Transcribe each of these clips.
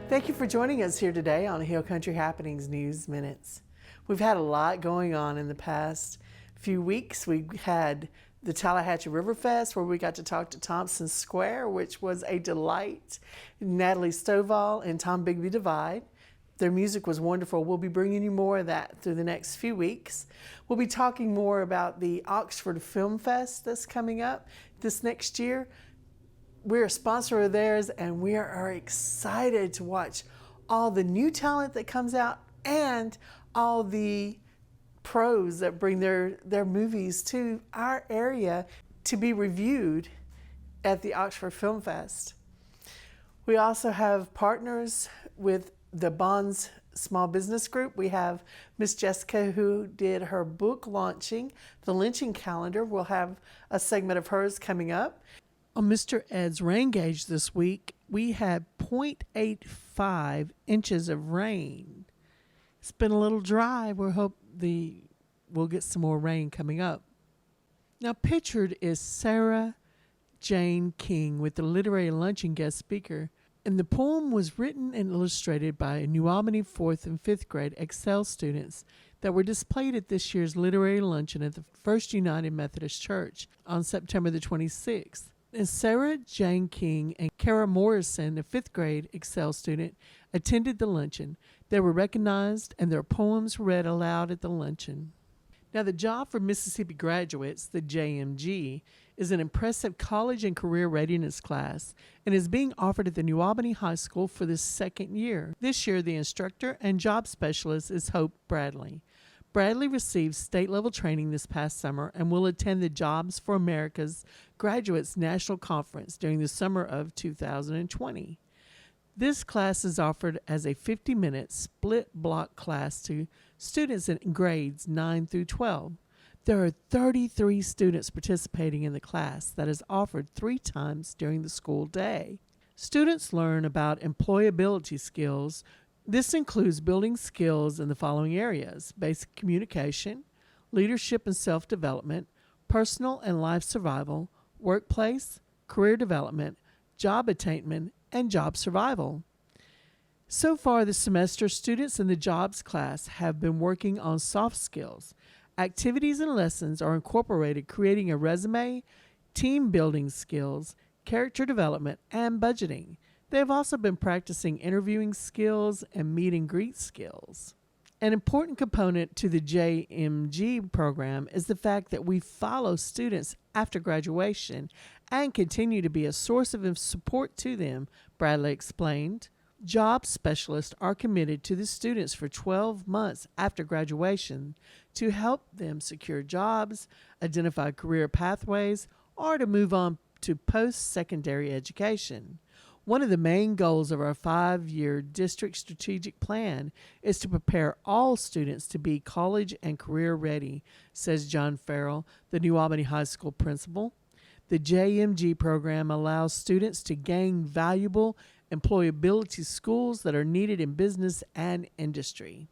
Thank you for joining us here today on Hill Country Happenings News Minutes. We've had a lot going on in the past few weeks. We had the Tallahatchie River Fest where we got to talk to Thompson Square, which was a delight. Natalie Stovall and Tom Bigby Divide. Their music was wonderful. We'll be bringing you more of that through the next few weeks. We'll be talking more about the Oxford Film Fest that's coming up this next year. We're a sponsor of theirs, and we are excited to watch all the new talent that comes out and all the pros that bring their movies to our area to be reviewed at the Oxford Film Fest. We also have partners with the Bonds Small Business Group. We have Miss Jessica, who did her book launching, The Lynching Calendar. We'll have a segment of hers coming up. On Mr. Ed's rain gauge this week, we had 0.85 inches of rain. It's been a little dry. We hope we'll get some more rain coming up. Now pictured is Sarah Jane King with the Literary Luncheon guest speaker, and the poem was written and illustrated by New Albany 4th and 5th grade Excel students that were displayed at this year's Literary Luncheon at the First United Methodist Church on September the 26th. And Sarah Jane King and Kara Morrison, a 5th grade Excel student, attended the luncheon. They were recognized and their poems read aloud at the luncheon. Now, the Job for Mississippi Graduates, the JMG, is an impressive college and career readiness class and is being offered at the New Albany High School for the second year. This year, the instructor and job specialist is Hope Bradley. Bradley received state-level training this past summer and will attend the Jobs for America's Graduates National Conference during the summer of 2020. This class is offered as a 50-minute split block class to students in grades 9 through 12. There are 33 students participating in the class that is offered 3 times during the school day. Students learn about employability skills. This includes building skills in the following areas: basic communication, leadership and self-development, personal and life survival, workplace, career development, job attainment, and job survival. So far this semester, students in the jobs class have been working on soft skills. Activities and lessons are incorporated, creating a resume, team building skills, character development, and budgeting. They have also been practicing interviewing skills and meet and greet skills. An important component to the JMG program is the fact that we follow students after graduation and continue to be a source of support to them, Bradley explained. Job specialists are committed to the students for 12 months after graduation to help them secure jobs, identify career pathways, or to move on to post-secondary education. One of the main goals of our 5-year district strategic plan is to prepare all students to be college and career ready, says John Farrell, the New Albany High School principal. The JMG program allows students to gain valuable employability skills that are needed in business and industry.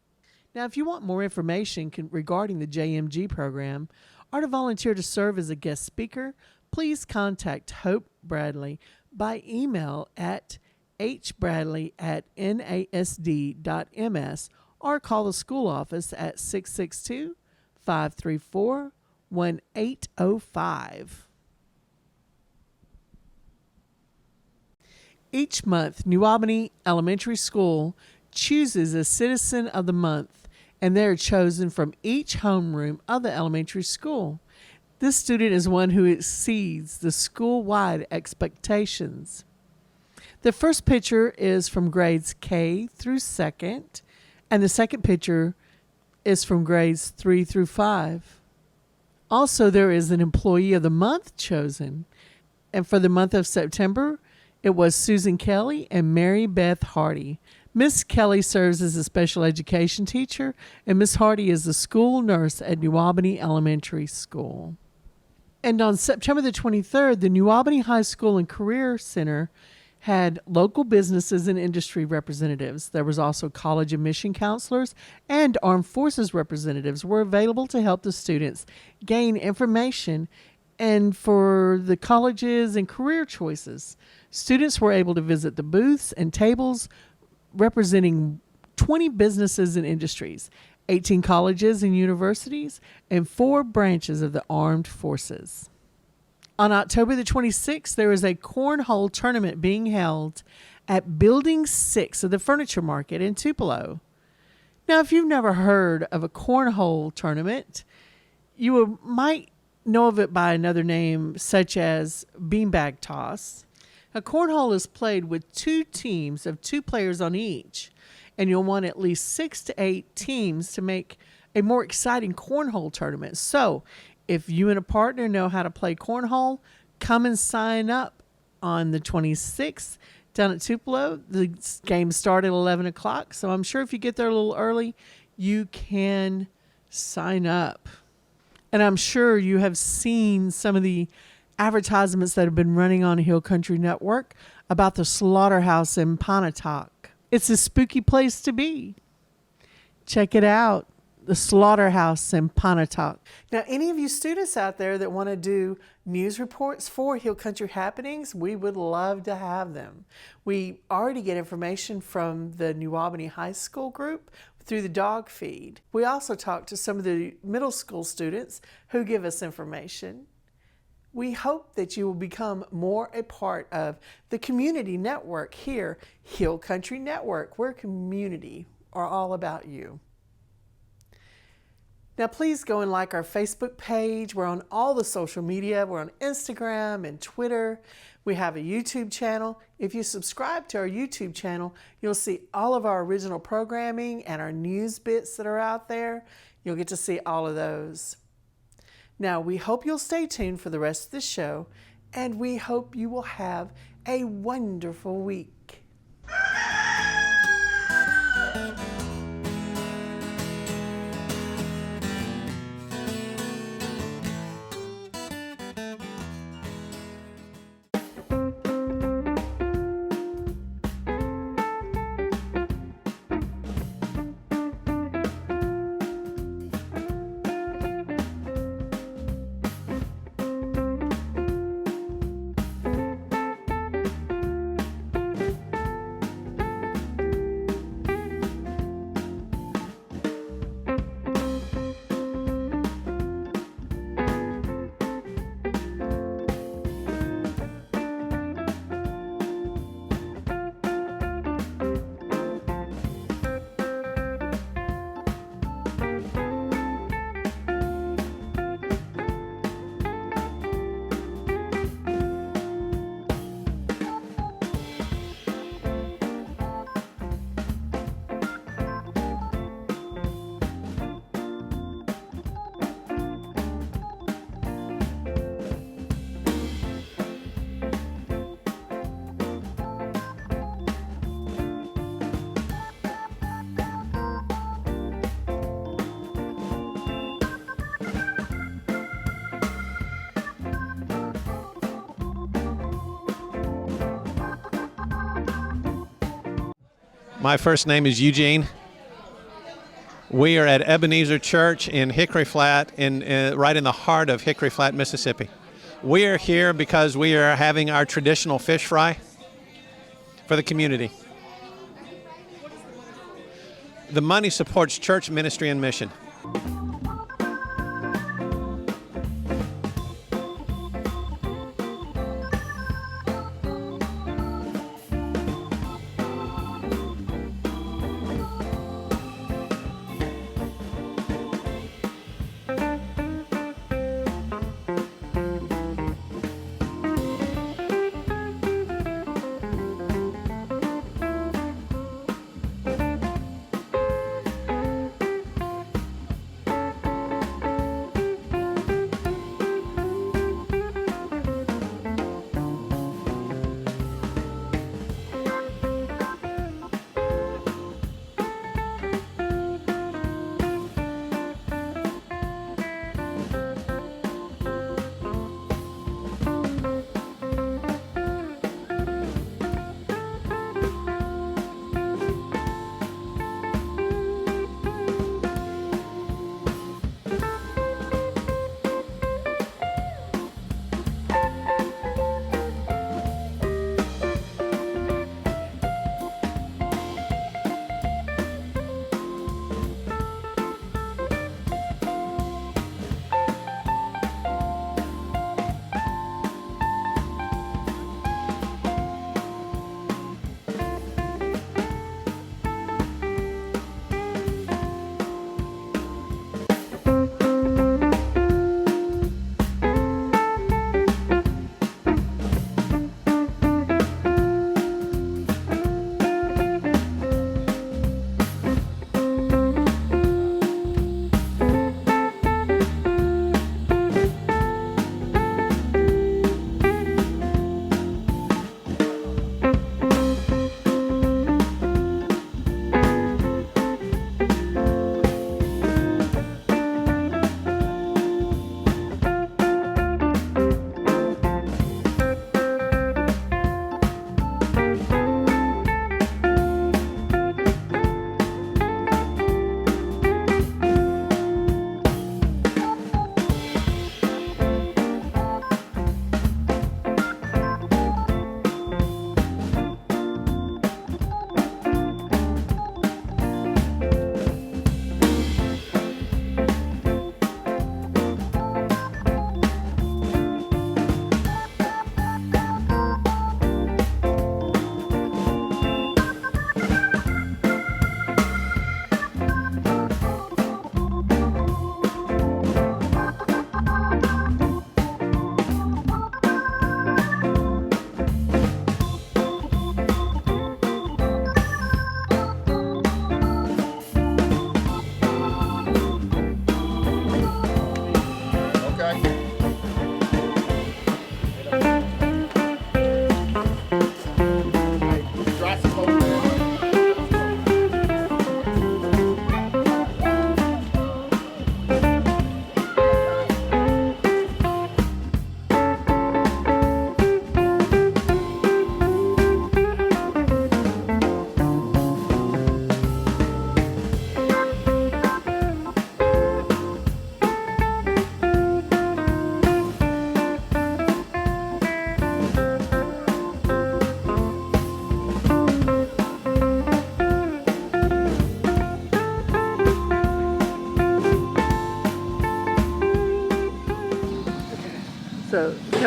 Now, if you want more information regarding the JMG program or to volunteer to serve as a guest speaker, please contact Hope Bradley by email at hbradley@nasd.ms or call the school office at 662-534-1805. Each month, New Albany Elementary School chooses a Citizen of the Month, and they are chosen from each homeroom of the elementary school. This student is one who exceeds the school-wide expectations. The first picture is from grades K through 2nd, and the second picture is from grades 3 through 5. Also, there is an Employee of the Month chosen, and for the month of September, it was Susan Kelly and Mary Beth Hardy. Miss Kelly serves as a special education teacher, and Miss Hardy is the school nurse at New Albany Elementary School. And on September the 23rd, the New Albany High School and Career Center had local businesses and industry representatives. There was also college admission counselors and armed forces representatives were available to help the students gain information and for the colleges and career choices. Students were able to visit the booths and tables representing 20 businesses and industries, 18 colleges and universities, and 4 branches of the armed forces. On October the 26th, there is a cornhole tournament being held at Building 6 of the Furniture Market in Tupelo. Now, if you've never heard of a cornhole tournament, you might know of it by another name, such as beanbag toss. A cornhole is played with 2 teams of 2 players on each, and you'll want at least 6 to 8 teams to make a more exciting cornhole tournament. So, if you and a partner know how to play cornhole, come and sign up on the 26th down at Tupelo. The game started at 11 o'clock, so I'm sure if you get there a little early, you can sign up. And I'm sure you have seen some of the advertisements that have been running on Hill Country Network about the slaughterhouse in Pontotoc. It's a spooky place to be. Check it out. The slaughterhouse in Pontotoc. Now, any of you students out there that want to do news reports for Hill Country Happenings, we would love to have them. We already get information from the New Albany High School group through the dog feed. We also talk to some of the middle school students who give us information. We hope that you will become more a part of the community network here, Hill Country Network. We're community, are all about you. Now, please go and like our Facebook page. We're on all the social media. We're on Instagram and Twitter. We have a YouTube channel. If you subscribe to our YouTube channel, you'll see all of our original programming and our news bits that are out there. You'll get to see all of those. Now, we hope you'll stay tuned for the rest of the show, and we hope you will have a wonderful week. My first name is Eugene. We are at Ebenezer Church in Hickory Flat, right in the heart of Hickory Flat, Mississippi. We are here because we are having our traditional fish fry for the community. The money supports church ministry and mission.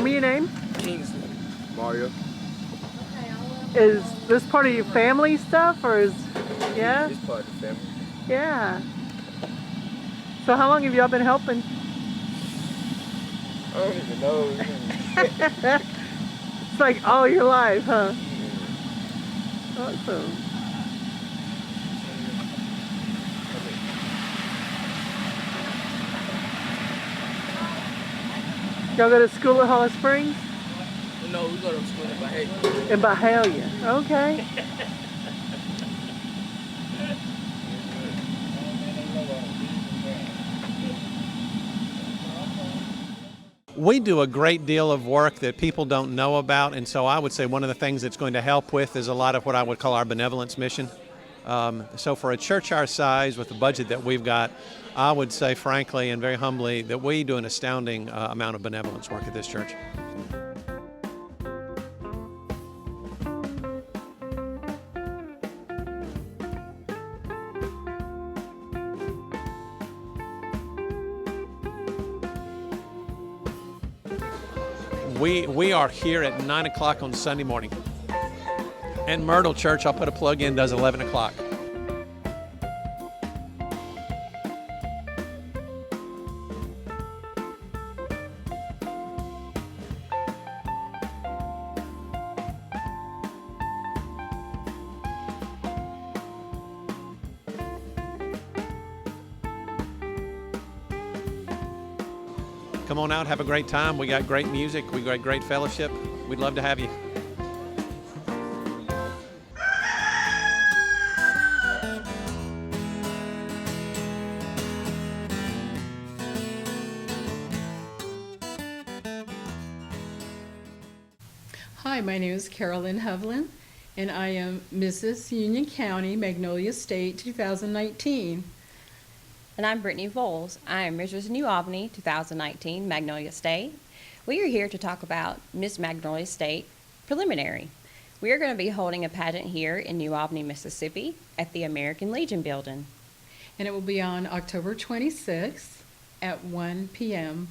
me your name. Kingsley. Mario. Is this part of your family stuff, or is, yeah? It's part of the family. Yeah. So how long have y'all been helping? I don't even know. It's like all your life, huh? Awesome. Y'all go to school at Hollow Springs? No, we go to school in Bahia. In Byhalia. Okay. We do a great deal of work that people don't know about, and so I would say one of the things it's going to help with is a lot of what I would call our benevolence mission. So for a church our size, with the budget that we've got, I would say frankly and very humbly that we do an astounding amount of benevolence work at this church. We are here at 9 o'clock on Sunday morning. And Myrtle Church, I'll put a plug in, does 11 o'clock. Come on out, have a great time. We got great music, we got great fellowship. We'd love to have you. Hi, my name is Carolyn Hovland, and I am Mrs. Union County, Magnolia State 2019. And I'm Brittany Voles. I am Mrs. New Albany 2019 Magnolia State. We are here to talk about Miss Magnolia State preliminary. We are going to be holding a pageant here in New Albany, Mississippi at the American Legion building. And it will be on October 26th at 1 p.m.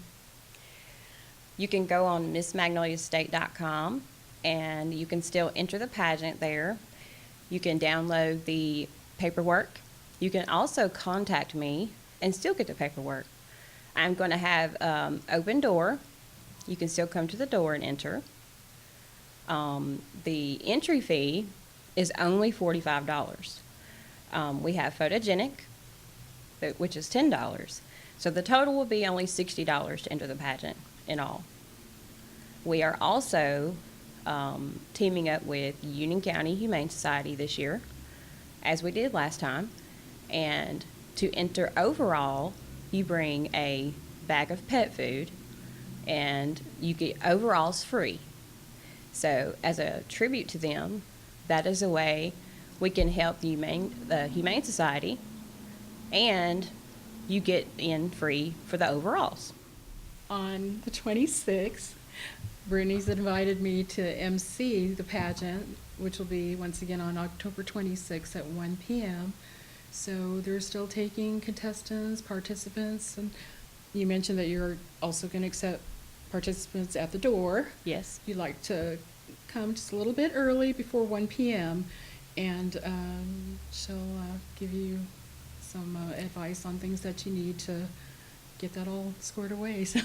You can go on missmagnoliastate.com and you can still enter the pageant there. You can download the paperwork. You can also contact me and still get the paperwork. I'm going to have open door. You can still come to the door and enter. The entry fee is only $45. We have photogenic, which is $10. So the total will be only $60 to enter the pageant in all. We are also teaming up with Union County Humane Society this year, as we did last time. And to enter overall, you bring a bag of pet food and you get overalls free. So as a tribute to them, that is a way we can help the Humane Society, and you get in free for the overalls. On the 26th, Brittany's invited me to MC the pageant, which will be once again on October 26th at 1 p.m. So they're still taking contestants, participants, and you mentioned that you're also going to accept participants at the door. Yes. If you'd like to come just a little bit early before 1 p.m. and she'll give you some advice on things that you need to get that all squared away. So.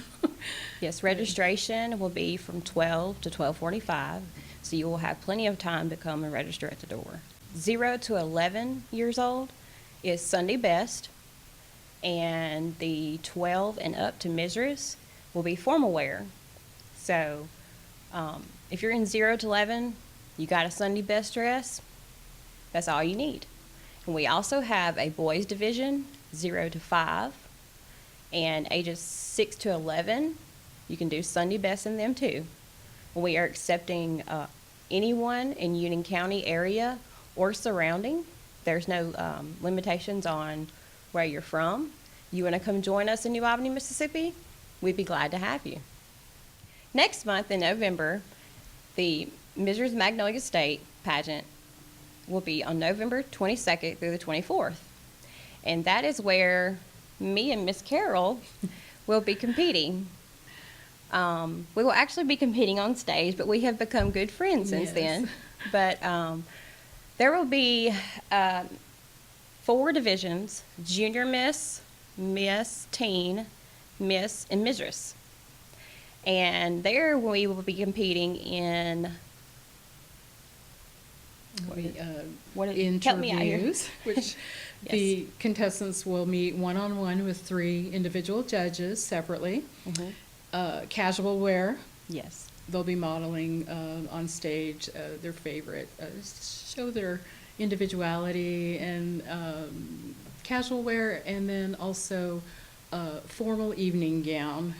Yes, registration will be from 12 to 12:45, so you will have plenty of time to come and register at the door. 0 to 11 years old is Sunday best, and the 12 and up to Mrs. will be formal wear. So if you're in 0 to 11, you got a Sunday best dress, that's all you need. And we also have a boys division, 0 to 5, and ages 6 to 11, you can do Sunday best in them too. We are accepting anyone in Union County area or surrounding. There's no limitations on where you're from. You want to come join us in New Albany, Mississippi? We'd be glad to have you. Next month in November, the Mrs. Magnolia State pageant will be on November 22nd through the 24th. And that is where me and Miss Carol will be competing. We will actually be competing on stage, but we have become good friends since Yes. then. But there will be 4 divisions: Junior Miss, Miss Teen, Miss, and Mistress. And there we will be competing in help me out here. Interviews, which the contestants will meet one-on-one with 3 individual judges separately. Casual wear, Yes. they'll be modeling on stage their favorite, show their individuality and casual wear, and then also formal evening gown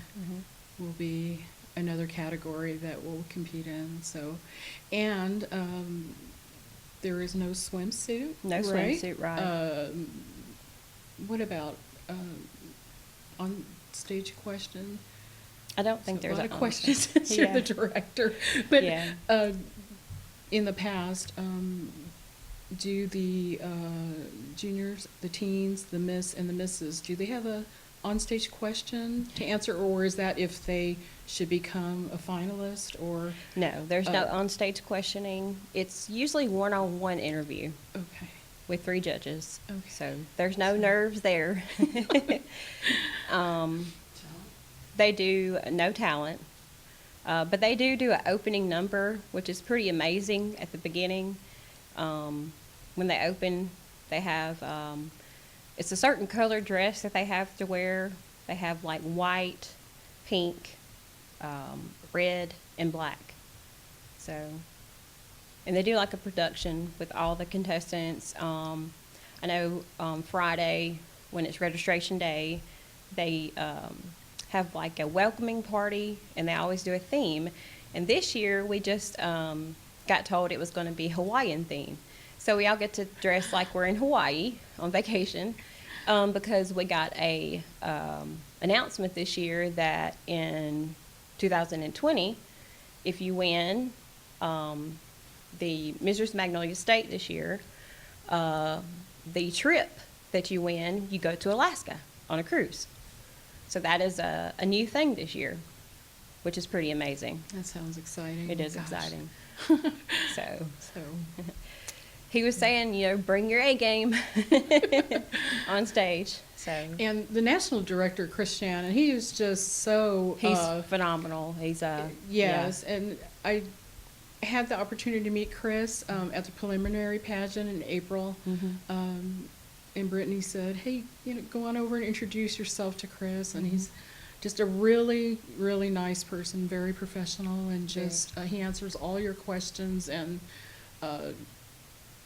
will be another category that we'll compete in. So, and there is no swimsuit. No swimsuit, right. What about on stage question? I don't think So there's a lot a of questions since you're Yeah. the director. But Yeah. in the past, do the juniors, the teens, the miss, and the misses, do they have a onstage question to answer, or is that if they should become a finalist, or? No, there's no onstage questioning. It's usually one-on-one interview Okay. with 3 judges. Okay. So there's no nerves there. They do no talent, but they do an opening number, which is pretty amazing at the beginning. When they open, they have, it's a certain color dress that they have to wear. They have like white, pink, red, and black. So, and they do like a production with all the contestants. I know Friday, when it's registration day, they have like a welcoming party, and they always do a theme. And this year, we just got told it was going to be Hawaiian theme. So we all get to dress like we're in Hawaii on vacation, because we got a announcement this year that in 2020, if you win the Mrs. Magnolia State this year, the trip that you win, you go to Alaska on a cruise. So that is a new thing this year, which is pretty amazing. That sounds exciting. It is Gosh. exciting. So So, he was saying, you know, bring your A game on stage. So and the national director, Chris Shannon, he is just so. he's phenomenal. He's Yes, and I had the opportunity to meet Chris at the preliminary pageant in April. And Brittany said, "Hey, you know, go on over and introduce yourself to Chris." And he's just a really, really nice person, very professional, and just he answers all your questions. And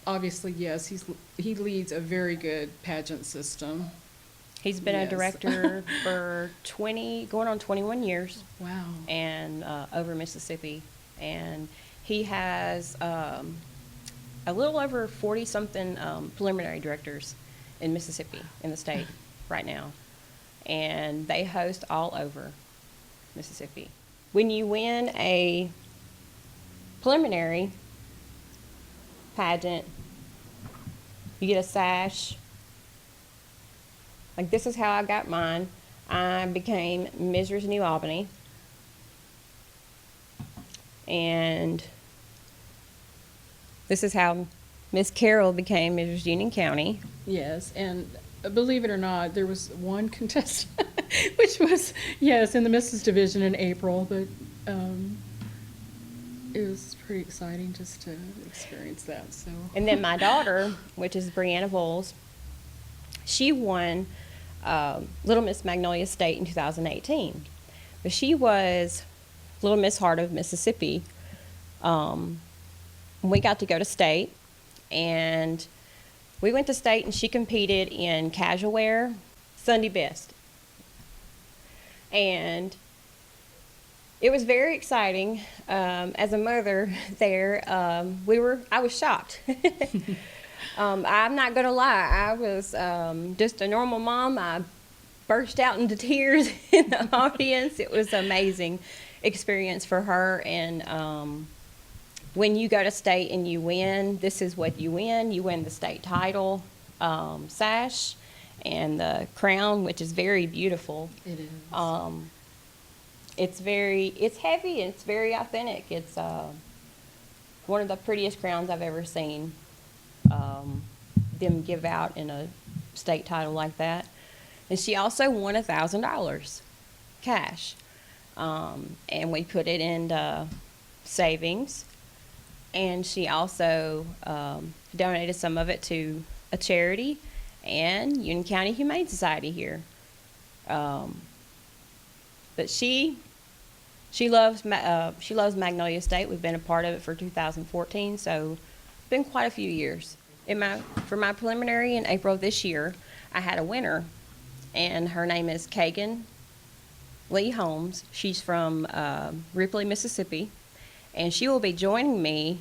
obviously, yes, he leads a very good pageant system. He's been Yes. a director for going on 21 years. Wow. And over Mississippi, and he has a little over 40-something preliminary directors in Mississippi, in the state right now, and they host all over Mississippi. When you win a preliminary pageant, you get a sash. Like, this is how I got mine. I became Mrs. New Albany. And this is how Miss Carroll became Mrs. Union County. Yes, and believe it or not, there was one contestant, which was, yes, in the Mrs. Division in April, but it was pretty exciting just to experience that, so. And then my daughter, which is Brianna Bowles, she won Little Miss Magnolia State in 2018. But she was Little Miss Heart of Mississippi. We got to go to state, and we went to state, and she competed in casual wear, Sunday best. And it was very exciting. As a mother there, I was shocked. I'm not going to lie. I was just a normal mom. I burst out into tears in the audience. It was an amazing experience for her. And when you go to state and you win, this is what you win. You win the state title, sash, and the crown, which is very beautiful. It is. It's heavy and it's very authentic. It's one of the prettiest crowns I've ever seen them give out in a state title like that. And she also won $1,000 cash. And we put it in savings. And she also donated some of it to a charity and Union County Humane Society here. But she loves Magnolia State. We've been a part of it for 2014, so it's been quite a few years. For my preliminary in April of this year, I had a winner, and her name is Kagan Lee Holmes. She's from Ripley, Mississippi, and she will be joining me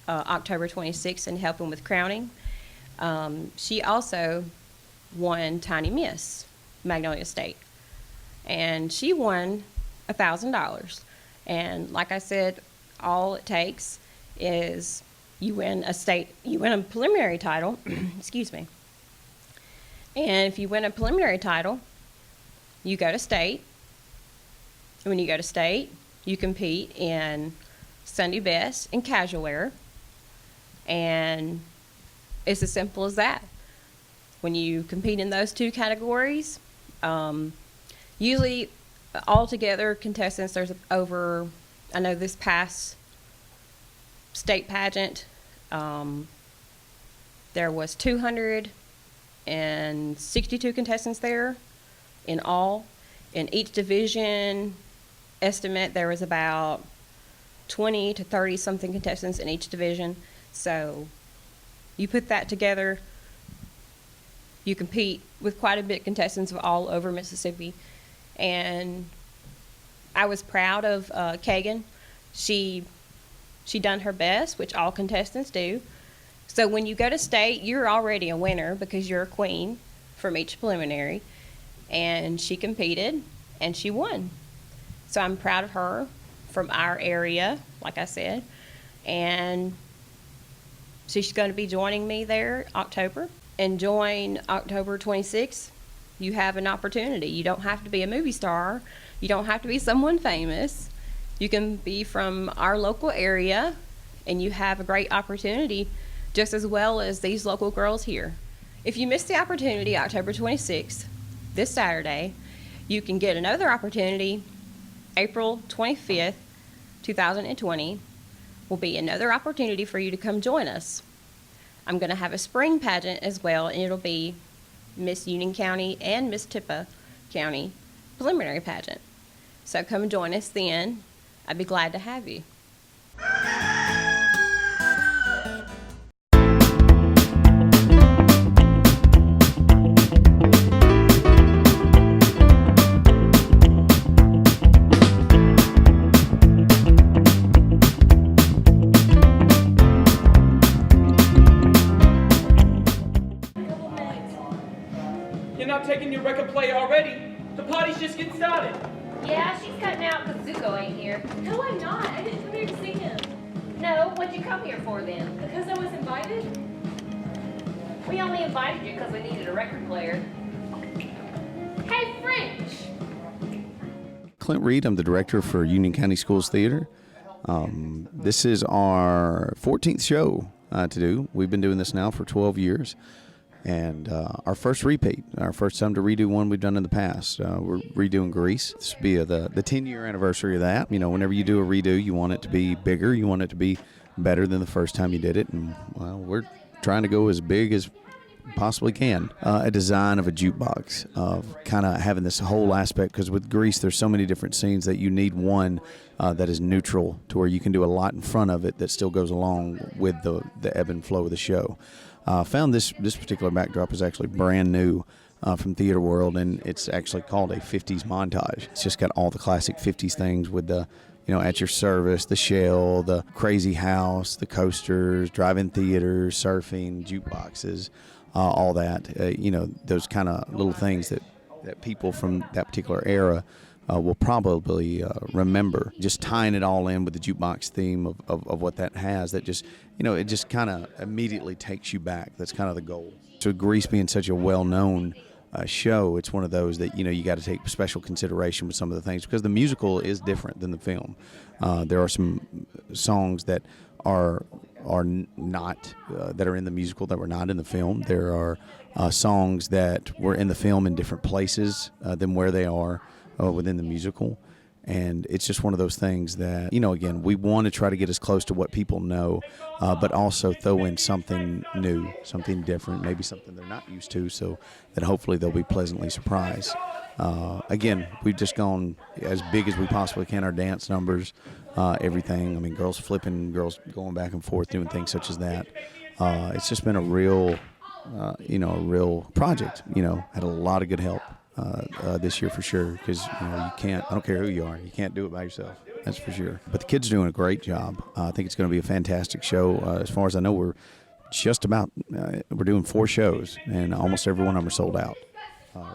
October 26th and helping with crowning. She also won Tiny Miss Magnolia State, and she won $1,000. And like I said, all it takes is you win a preliminary title, excuse me. And if you win a preliminary title, you go to state. And when you go to state, you compete in Sunday best and casual wear. And it's as simple as that. When you compete in those two categories, usually altogether contestants, there's over, I know this past state pageant, there was 262 contestants there in all. In each division, estimate there was about 20 to 30 something contestants in each division. So you put that together, you compete with quite a bit of contestants all over Mississippi. And I was proud of Kagan. She done her best, which all contestants do. So when you go to state, you're already a winner because you're a queen from each preliminary. And she competed, and she won. So I'm proud of her from our area, like I said. And she's going to be joining me there October. And join October 26th. You have an opportunity. You don't have to be a movie star. You don't have to be someone famous. You can be from our local area, and you have a great opportunity just as well as these local girls here. If you miss the opportunity October 26th, this Saturday, you can get another opportunity April 25th, 2020. Will be another opportunity for you to come join us. I'm going to have a spring pageant as well, and it'll be Miss Union County and Miss Tippah County preliminary pageant. So come join us then. I'd be glad to have you. You're not taking your record player already. The party's just getting started. Yeah, she's cutting out because Zuko ain't here. No, I'm not. I didn't come here to see him. No, what'd you come here for then? Because I was invited? We only invited you because we needed a record player. Hey, French! Clint Reed, I'm the director for Union County Schools Theater. This is our 14th show to do. We've been doing this now for 12 years. And our first repeat, our first time to redo one we've done in the past. We're redoing Grease. This will be the 10-year anniversary of that. You know, whenever you do a redo, you want it to be bigger. You want it to be better than the first time you did it. And, well, we're trying to go as big as possibly can. A design of a jukebox, of kind of having this whole aspect, because with Grease, there's so many different scenes that you need one that is neutral to where you can do a lot in front of it that still goes along with the ebb and flow of the show. Found this particular backdrop is actually brand new from Theater World, and it's actually called a 50s montage. It's just got all the classic 50s things with the, you know, At Your Service, the Shell, the Crazy House, the coasters, drive-in theaters, surfing, jukeboxes, all that. You know, those kind of little things that people from that particular era will probably remember. Just tying it all in with the jukebox theme of what that has, that just, you know, it just kind of immediately takes you back. That's kind of the goal. So Grease being such a well-known show, it's one of those that, you got to take special consideration with some of the things, because the musical is different than the film. There are some songs that are not that are in the musical that were not in the film. There are songs that were in the film in different places than where they are within the musical. And it's just one of those things that, again, we want to try to get as close to what people know, but also throw in something new, something different, maybe something they're not used to, so that hopefully they'll be pleasantly surprised. Again, we've just gone as big as we possibly can, our dance numbers, everything. I mean, girls flipping, girls going back and forth, doing things such as that. It's just been a real project. Had a lot of good help this year for sure, because you can't. I don't care who you are, you can't do it by yourself. That's for sure. But the kids are doing a great job. I think it's going to be a fantastic show. As far as I know, we're just about we're doing 4 shows, and almost every one of them are sold out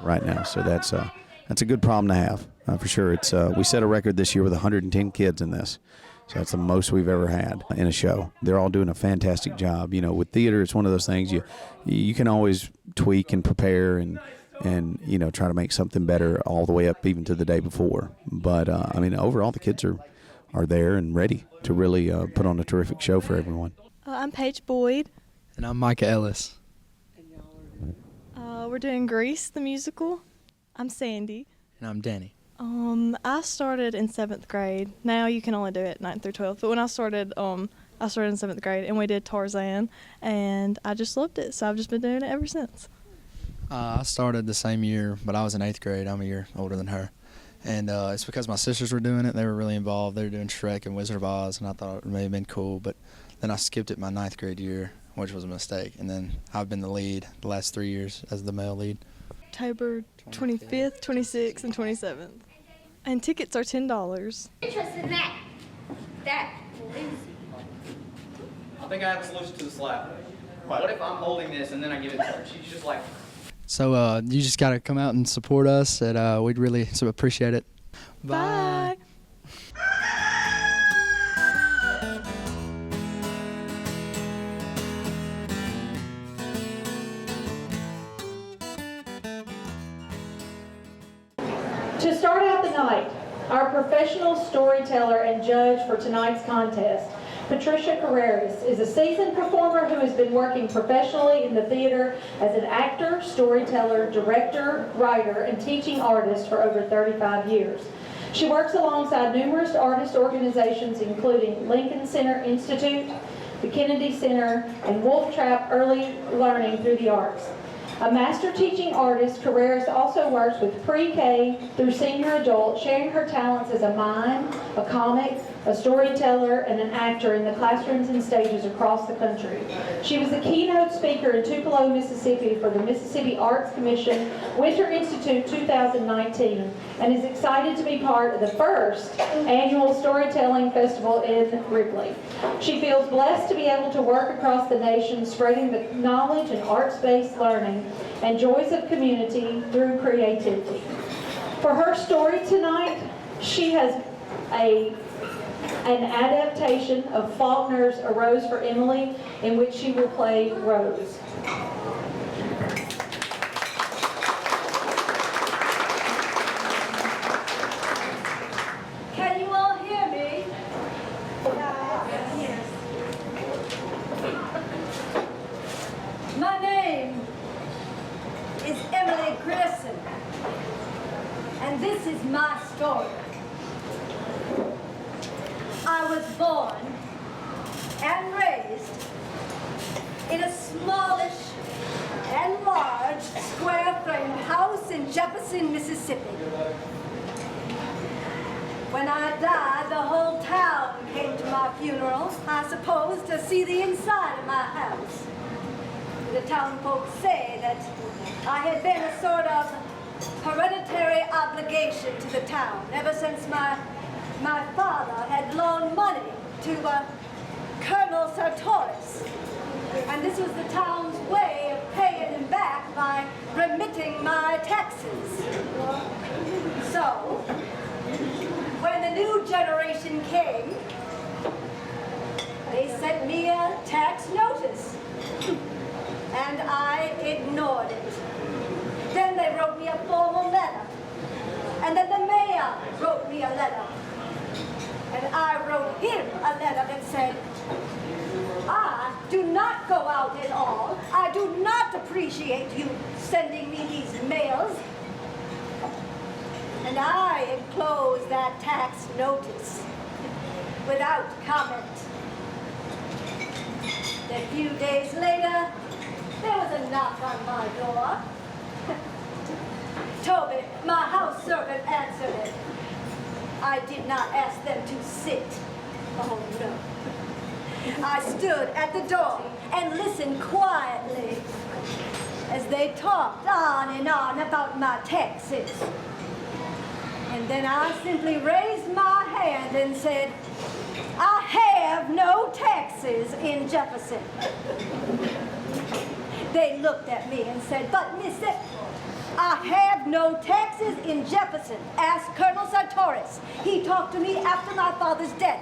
right now. So that's a good problem to have for sure. It's we set a record this year with 110 kids in this. So that's the most we've ever had in a show. They're all doing a fantastic job. With theater, it's one of those things you can always tweak and prepare and try to make something better all the way up even to the day before. But overall, the kids are there and ready to really put on a terrific show for everyone. I'm Paige Boyd. And I'm Micah Ellis. We're doing Grease, the musical. I'm Sandy. And I'm Danny. I started in 7th grade. Now you can only do it 9th through 12th. But when I started in 7th grade, and we did Tarzan, and I just loved it. So I've just been doing it ever since. I started the same year, but I was in 8th grade. I'm a year older than her. And it's because my sisters were doing it. They were really involved. They were doing Shrek and Wizard of Oz, and I thought it may have been cool. But then I skipped it my 9th grade year, which was a mistake. And then I've been the lead the last 3 years as the male lead. October 25th, 26th, and 27th. And tickets are $10. Interested in that. That Lucy. I think I have a solution to the slap. What if I'm holding this and then I give it to her? She's just like... So you just got to come out and support us, and we'd really appreciate it. Bye. To start out the night, our professional storyteller and judge for tonight's contest, Patricia Carreras, is a seasoned performer who has been working professionally in the theater as an actor, storyteller, director, writer, and teaching artist for over 35 years. She works alongside numerous artist organizations including Lincoln Center Institute, the Kennedy Center, and Wolf Trap Early Learning Through the Arts. A master teaching artist, Carreras also works with pre-K through senior adult, sharing her talents as a mime, a comic, a storyteller, and an actor in the classrooms and stages across the country. She was the keynote speaker in Tupelo, Mississippi for the Mississippi Arts Commission Winter Institute 2019 and is excited to be part of the first annual Storytelling Festival in Ripley. She feels blessed to be able to work across the nation spreading the knowledge and arts-based learning and joys of community through creativity. For her story tonight, she has an adaptation of Faulkner's A Rose for Emily, in which she will play Rose. Can you all hear me? Yes. My name is Emily Grierson, and this is my story. I was born and raised in a smallish and large square-framed house in Jefferson, Mississippi. When I died, the whole town came to my funeral, I suppose, to see the inside of my house. The town folks say that I had been a sort of hereditary obligation to the town ever since my father had loaned money to Colonel Sartoris, and this was the town's way of paying him back by remitting my taxes. So, when the new generation came, they sent me a tax notice, and I ignored it. Then they wrote me a formal letter. And then the mayor wrote me a letter. And I wrote him a letter that said, I do not go out at all. I do not appreciate you sending me these mails. And I enclosed that tax notice without comment. A few days later, there was a knock on my door. Toby, my house servant, answered it. I did not ask them to sit. Oh, no. I stood at the door and listened quietly as they talked on and on about my taxes. And then I simply raised my hand and said, I have no taxes in Jefferson. They looked at me and said, but Miss, I have no taxes in Jefferson. Ask Colonel Sartoris. He talked to me after my father's death.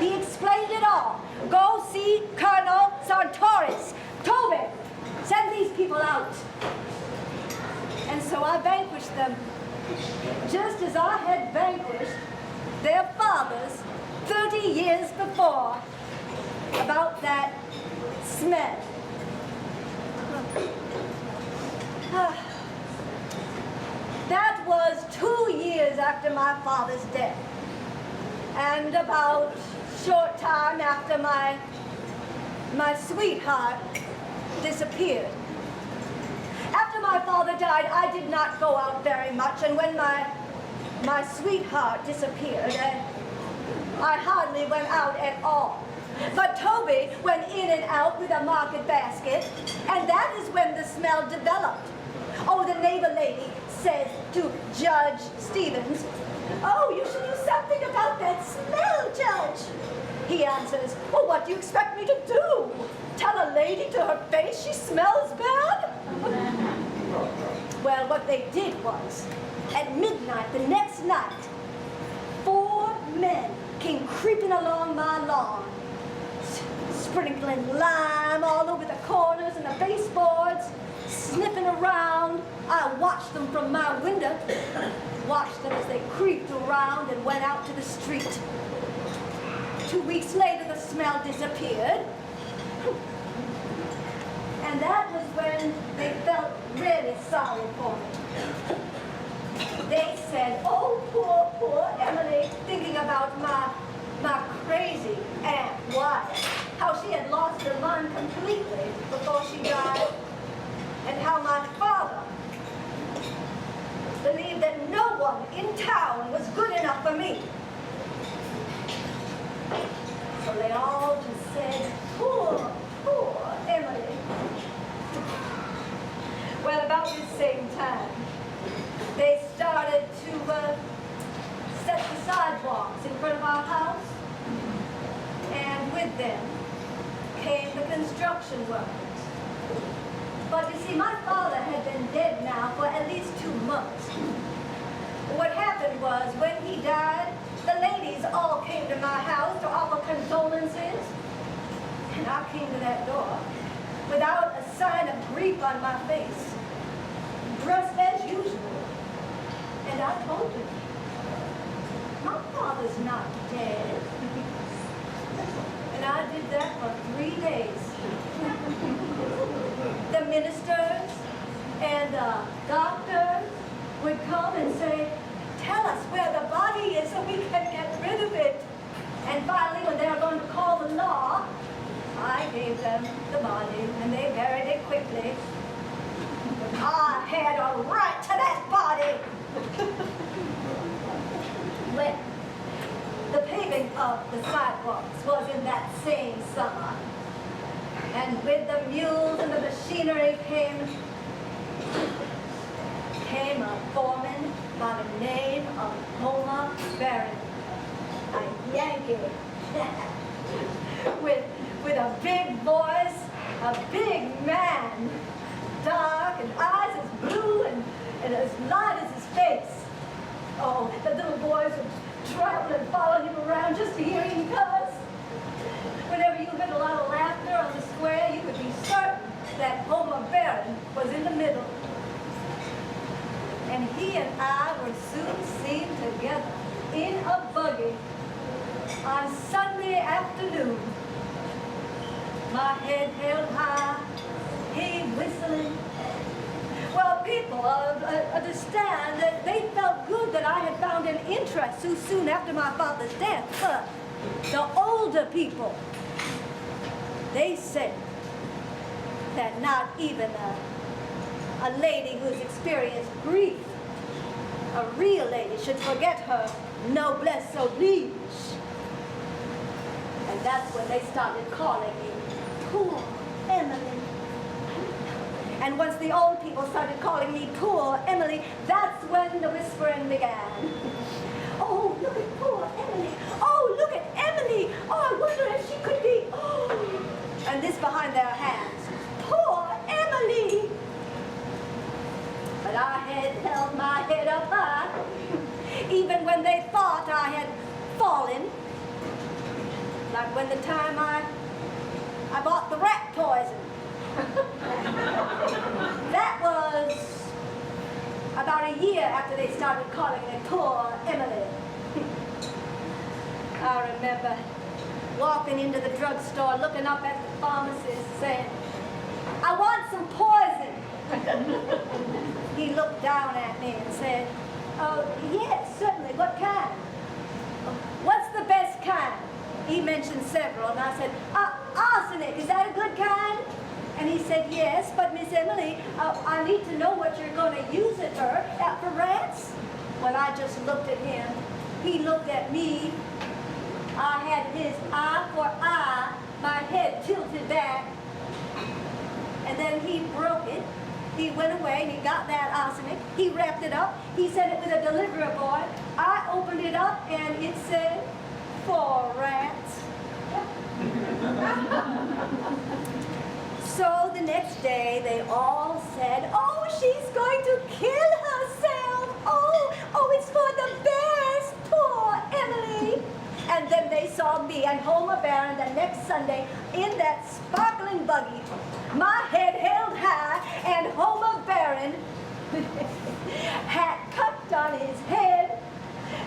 He explained it all. Go see Colonel Sartoris. Toby, send these people out. And so I vanquished them, just as I had vanquished their fathers 30 years before about that smell. That was 2 years after my father's death, and about short time after my sweetheart disappeared. After my father died, I did not go out very much, and when my sweetheart disappeared, I hardly went out at all. But Toby went in and out with a market basket, and that is when the smell developed. Oh, the neighbor lady says to Judge Stevens, oh, you should do something about that smell, Judge. He answers, well, what do you expect me to do? Tell a lady to her face she smells bad? Well, what they did was, at midnight the next night, 4 men came creeping along my lawn, sprinkling lime all over the corners and the baseboards, sniffing around. I watched them from my window, watched them as they creeped around and went out to the street. 2 weeks later, the smell disappeared. And that was when they felt really sorry for me. They said, oh, poor Emily, thinking about my crazy Aunt Wyatt, how she had lost her mind completely before she died, and how my father believed that no one in town was good enough for me. So they all just said, poor Emily. Well, about the same time, they started to set the sidewalks in front of our house, and with them came the construction workers. But you see, my father had been dead now for at least 2 months. What happened was, when he died, the ladies all came to my house to offer condolences, and I came to that door without a sign of grief on my face, dressed as usual. And I told them, my father's not dead. And I did that for 3 days. The ministers and the doctors would come and say, tell us where the body is so we can get rid of it. And finally, when they were going to call the law, I gave them the body, and they buried it quickly. But I had a right to that body. Well, the paving of the sidewalks was in that same summer. And with the mules and the machinery came a foreman by the name of Homer Barron, a Yankee, with a big voice, a big man, dark and eyes as blue and as light as his face. Oh, the little boys would travel and follow him around just to hear him cuss. Whenever you heard a lot of laughter on the square, you could be certain that Homer Barron was in the middle. soon seen together in a buggy on Sunday afternoon. My head held high, he whistling. Well, people understand that they felt good that I had found an interest so soon after my father's death, but the older people, they said that not even a lady who's experienced grief, a real lady, should forget her noblesse oblige. And that's when they started calling me poor Emily. And once the old people started calling me poor Emily, that's when the whispering began. Oh, look at poor Emily. Oh, look at Emily. Oh, I wonder if she could be, oh. And this behind their hands. Poor Emily. But I had held my head up high, even when they thought I had fallen. Like when the time I bought the rat poison. That was about a year after they started calling me poor Emily. I remember walking into the drugstore, looking up at the pharmacist, saying, I want some poison. He looked down at me and said, oh, yes, certainly. What kind? What's the best kind? He mentioned several, and I said, arsenic, is that a good kind? And he said, yes, but Miss Emily, I need to know what you're going to use it for rats? Well, I just looked at him. He looked at me. I had his eye for eye, my head tilted back. And then he broke it. He went away and he got that arsenic. He wrapped it up. He sent it with a delivery boy. I opened it up and it said, for rats. So the next day they all said, oh, she's going to kill herself. Oh, it's for the best, poor Emily. And then they saw me and Homer Barron the next Sunday in that sparkling buggy, my head held high, and Homer Barron hat tucked on his head,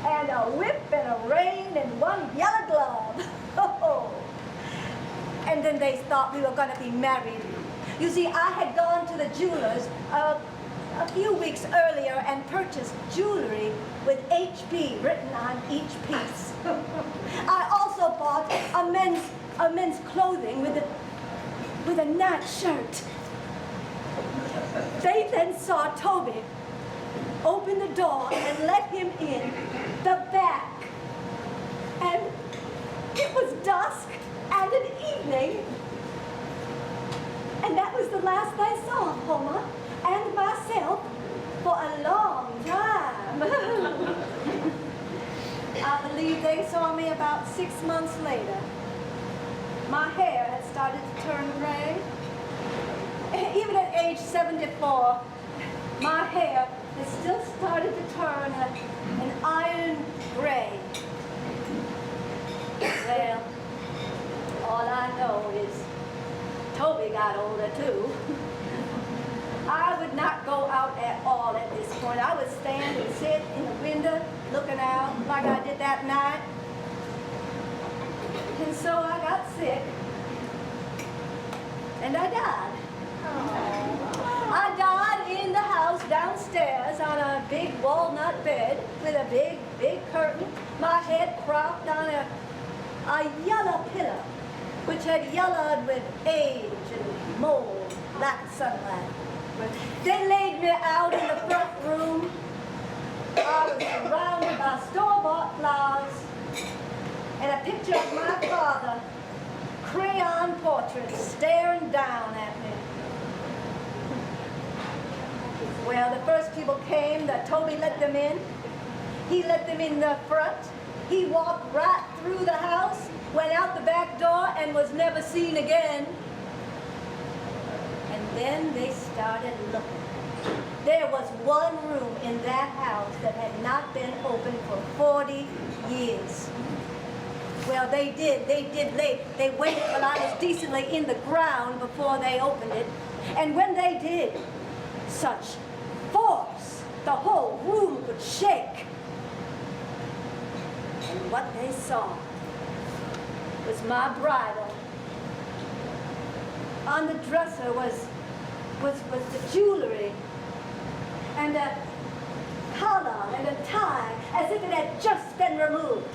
and a whip and a rein and one yellow glove. Oh. And then they thought we were going to be married. You see, I had gone to the jeweler's a few weeks earlier and purchased jewelry with HB written on each piece. I also bought a men's clothing with a night shirt. They then saw Toby open the door and let him in the back. And it was dusk and an evening. And that was the last I saw of Homer and myself for a long time. I believe they saw me about 6 months later. My hair had started to turn gray. Even at age 74, my hair has still started to turn an iron gray. Well, all I know is Toby got older too. I would not go out at all at this point. I would stand and sit in the window looking out like I did that night. And so I got sick. And I died. I died in the house downstairs on a big walnut bed with a big, big curtain. My head propped on a yellow pillow, which had yellowed with age and mold, lack of sunlight. They laid me out in the front room. I was surrounded by store-bought flowers and a picture of my father, crayon portrait, staring down at me. Well, the first people came, Toby let them in. He let them in the front. He walked right through the house, went out the back door, and was never seen again. And then they started looking. There was one room in that house that had not been open for 40 years. Well, they did. They waited till I was decently in the ground before they opened it. And when they did, such force the whole room would shake. And what they saw was my bridle. On the dresser was the jewelry and a collar and a tie as if it had just been removed.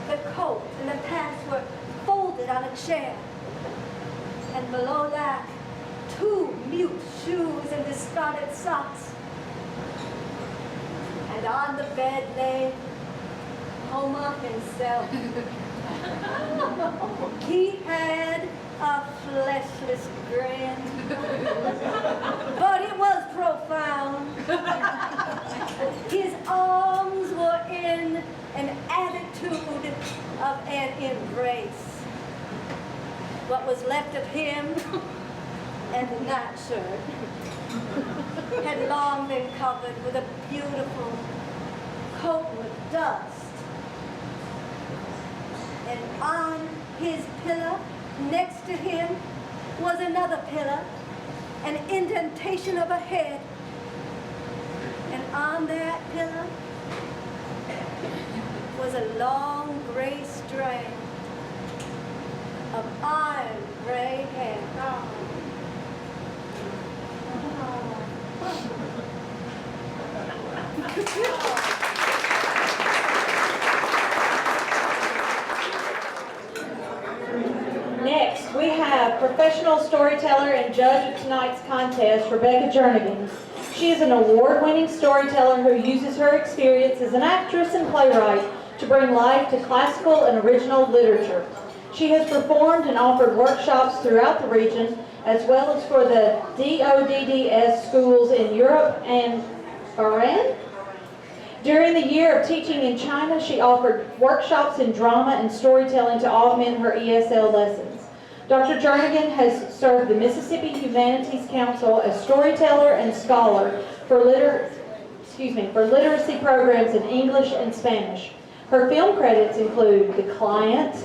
The coat and the pants were folded on a chair. And below that, 2 mute shoes and discarded socks. And on the bed lay Homer himself. He had a fleshless grin, but it was profound. His arms were in an attitude of an embrace. What was left of him and the nightshirt had long been covered with a beautiful coat with dust. And on his pillow, next to him, was another pillow, an indentation of a head. And on that pillow was a long gray strand of iron gray hair. Next, we have professional storyteller and judge of tonight's contest, Rebecca Jernigan. She is an award-winning storyteller who uses her experience as an actress and playwright to bring life to classical and original literature. She has performed and offered workshops throughout the region, as well as for the DODDS schools in Europe and Iran. During the year of teaching in China, she offered workshops in drama and storytelling to augment her ESL lessons. Dr. Jernigan has served the Mississippi Humanities Council as storyteller and scholar for literacy programs in English and Spanish. Her film credits include The Client,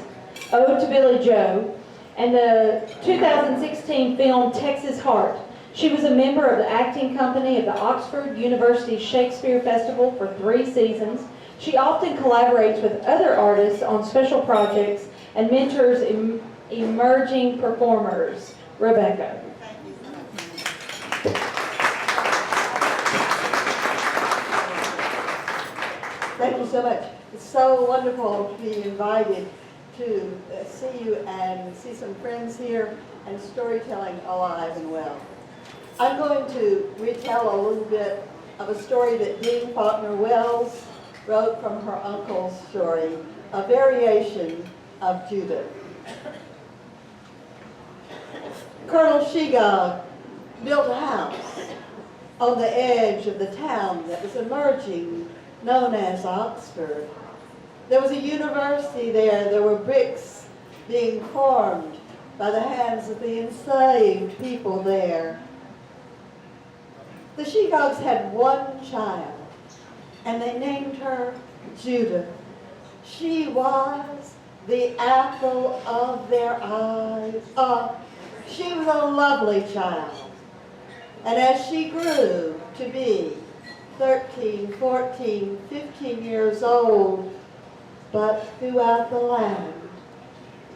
Ode to Billy Joe, and the 2016 film Texas Heart. She was a member of the acting company of the Oxford University Shakespeare Festival for 3 seasons. She often collaborates with other artists on special projects and mentors emerging performers. Rebecca. Thank you so much. It's so wonderful to be invited to see you and see some friends here and storytelling alive and well. I'm going to retell a little bit of a story that Dean Faulkner Wells wrote from her uncle's story, a variation of Judith. Colonel Shegog built a house on the edge of the town that was emerging, known as Oxford. There was a university there. There were bricks being formed by the hands of the enslaved people there. The Shegogs had one child, and they named her Judith. She was the apple of their eyes. She was a lovely child. And as she grew to be 13, 14, 15 years old, but throughout the land,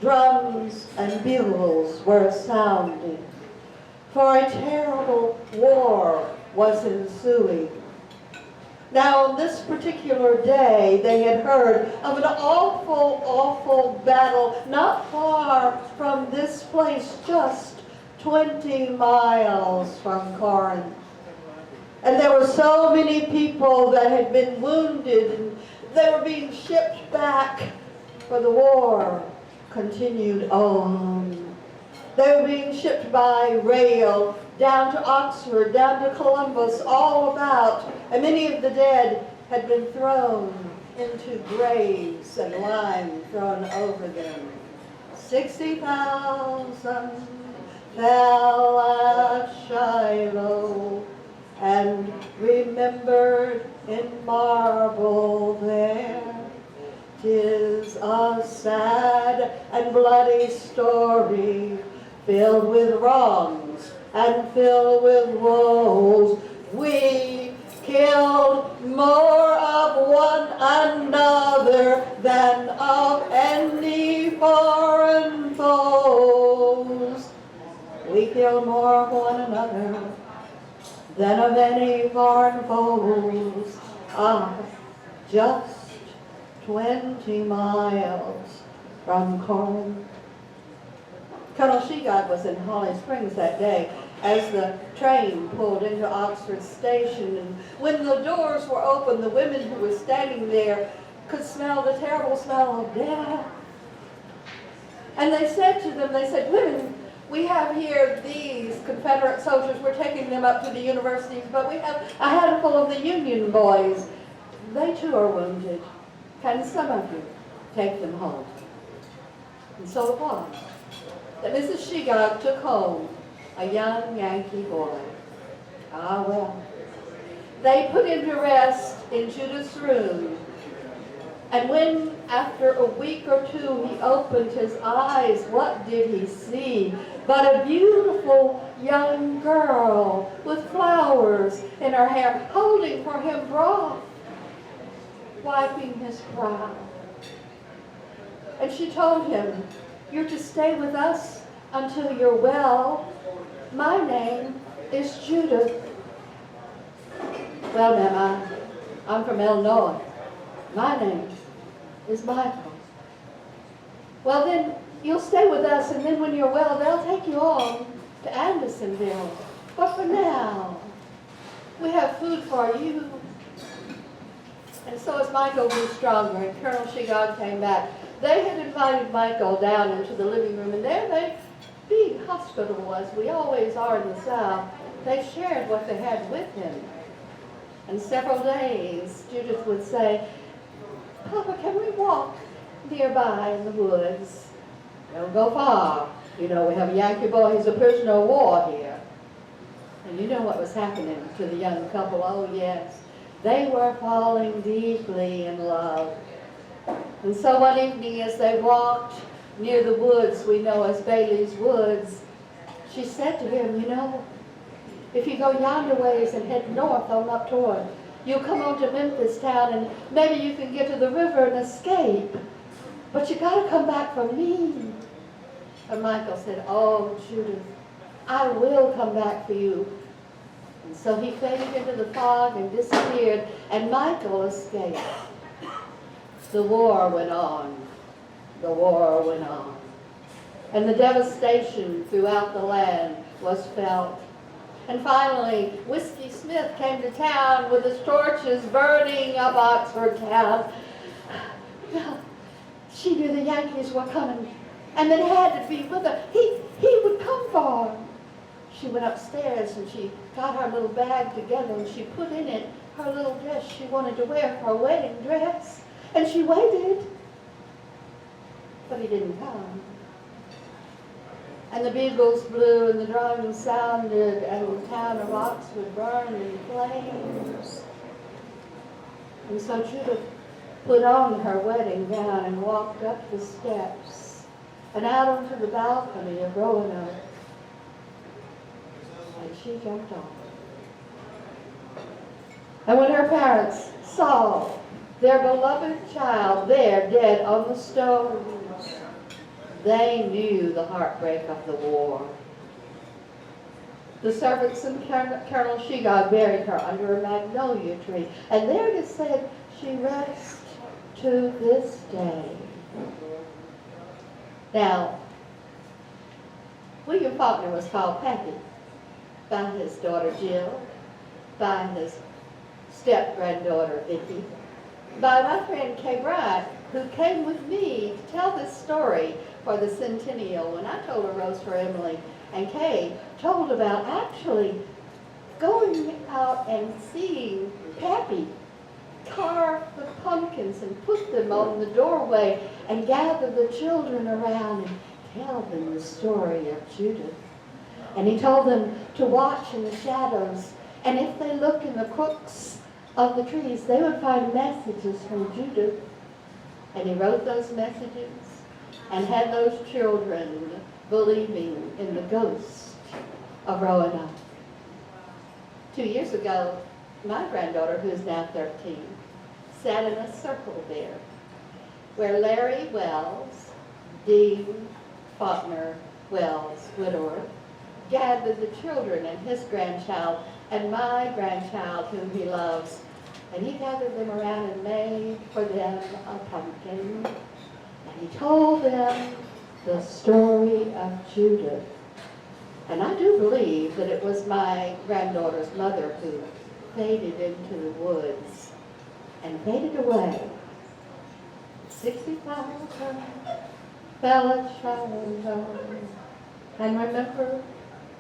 drums and bugles were sounding, for a terrible war was ensuing. Now, on this particular day, they had heard of an awful, awful battle not far from this place, just 20 miles from Corinth. And there were so many people that had been wounded, and they were being shipped back, for the war continued on. They were being shipped by rail down to Oxford, down to Columbus, all about. And many of the dead had been thrown into graves and lime thrown over them. 60,000 fell at Shiloh and remembered in marble there. 'Tis a sad and bloody story, filled with wrongs and filled with woes. We killed more of one another than of any foreign foes. We killed more of one another than of any foreign foes. Just 20 miles from Corinth. Colonel Shegog was in Holly Springs that day as the train pulled into Oxford Station, and when the doors were open, the women who were standing there could smell the terrible smell of death. And they said to them, they said, "Women, we have here these Confederate soldiers, we're taking them up to the universities, but we have a handful of the Union boys. They too are wounded. Can some of you take them home?" And so it was that Mrs. Shegog took home a young Yankee boy. Ah, well. They put him to rest in Judith's room. And when, after a week or two, he opened his eyes, what did he see but a beautiful young girl with flowers in her hair, holding for him broth, wiping his brow. And she told him, "You're to stay with us until you're well. My name is Judith." "Well, ma'am, I'm from Illinois. My name is Michael." "Well, then you'll stay with us, and then when you're well, they'll take you on to Andersonville. But for now, we have food for you." And so as Michael grew stronger and Colonel Shegog came back, they had invited Michael down into the living room, and there they, being hospitable as we always are in the South, they shared what they had with him. And several days, Judith would say, "Papa, can we walk nearby in the woods? Don't go far. You know, we have a Yankee boy, he's a prisoner of war here." And you know what was happening to the young couple? Oh, yes. They were falling deeply in love. And so one evening as they walked near the woods we know as Bailey's Woods, she said to him, "You know, if you go yonder ways and head north on up toward, you'll come on to Memphis town and maybe you can get to the river and escape. But you got to come back for me." And Michael said, "Oh, Judith, I will come back for you." And so he faded into the fog and disappeared, and Michael escaped. The war went on. The war went on. And the devastation throughout the land was felt. And finally, Whiskey Smith came to town with his torches burning up Oxford town. Well, she knew the Yankees were coming, and it had to be with her. He would come for her. She went upstairs and she got her little bag together and she put in it her little dress she wanted to wear for a wedding dress. And she waited, but he didn't come. And the bugles blew and the drums sounded and the town of Oxford burned in flames. And so Judith put on her wedding gown and walked up the steps and out onto the balcony of Roanoke. And she jumped off. And when her parents saw their beloved child there dead on the stones, they knew the heartbreak of the war. The servants and Colonel Shegog buried her under a magnolia tree, and there it is said she rests to this day. Now, William Faulkner was called Pappy by his daughter Jill, by his step-granddaughter Vicki, by my friend Kay Bryant, who came with me to tell this story for the centennial when I told a Rose for Emily, and Kay told about actually going out and seeing Pappy carve the pumpkins and put them on the doorway and gather the children around and tell them the story of Judith. And he told them to watch in the shadows, and if they looked in the crooks of the trees, they would find messages from Judith. And he wrote those messages and had those children believing in the ghost of Roanoke. 2 years ago, my granddaughter, who's now 13, sat in a circle there where Larry Wells, Dean Faulkner Wells, widower, gathered the children and his grandchild and my grandchild whom he loves. And he gathered them around and made for them a pumpkin. And he told them the story of Judith. And I do believe that it was my granddaughter's mother who faded into the woods and faded away. 60,000 fell a shadow, and remember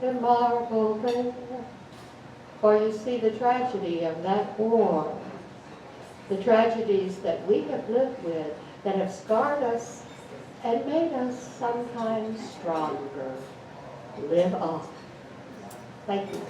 the marble there. For you see the tragedy of that war, the tragedies that we have lived with that have scarred us and made us sometimes stronger, live on. Thank you.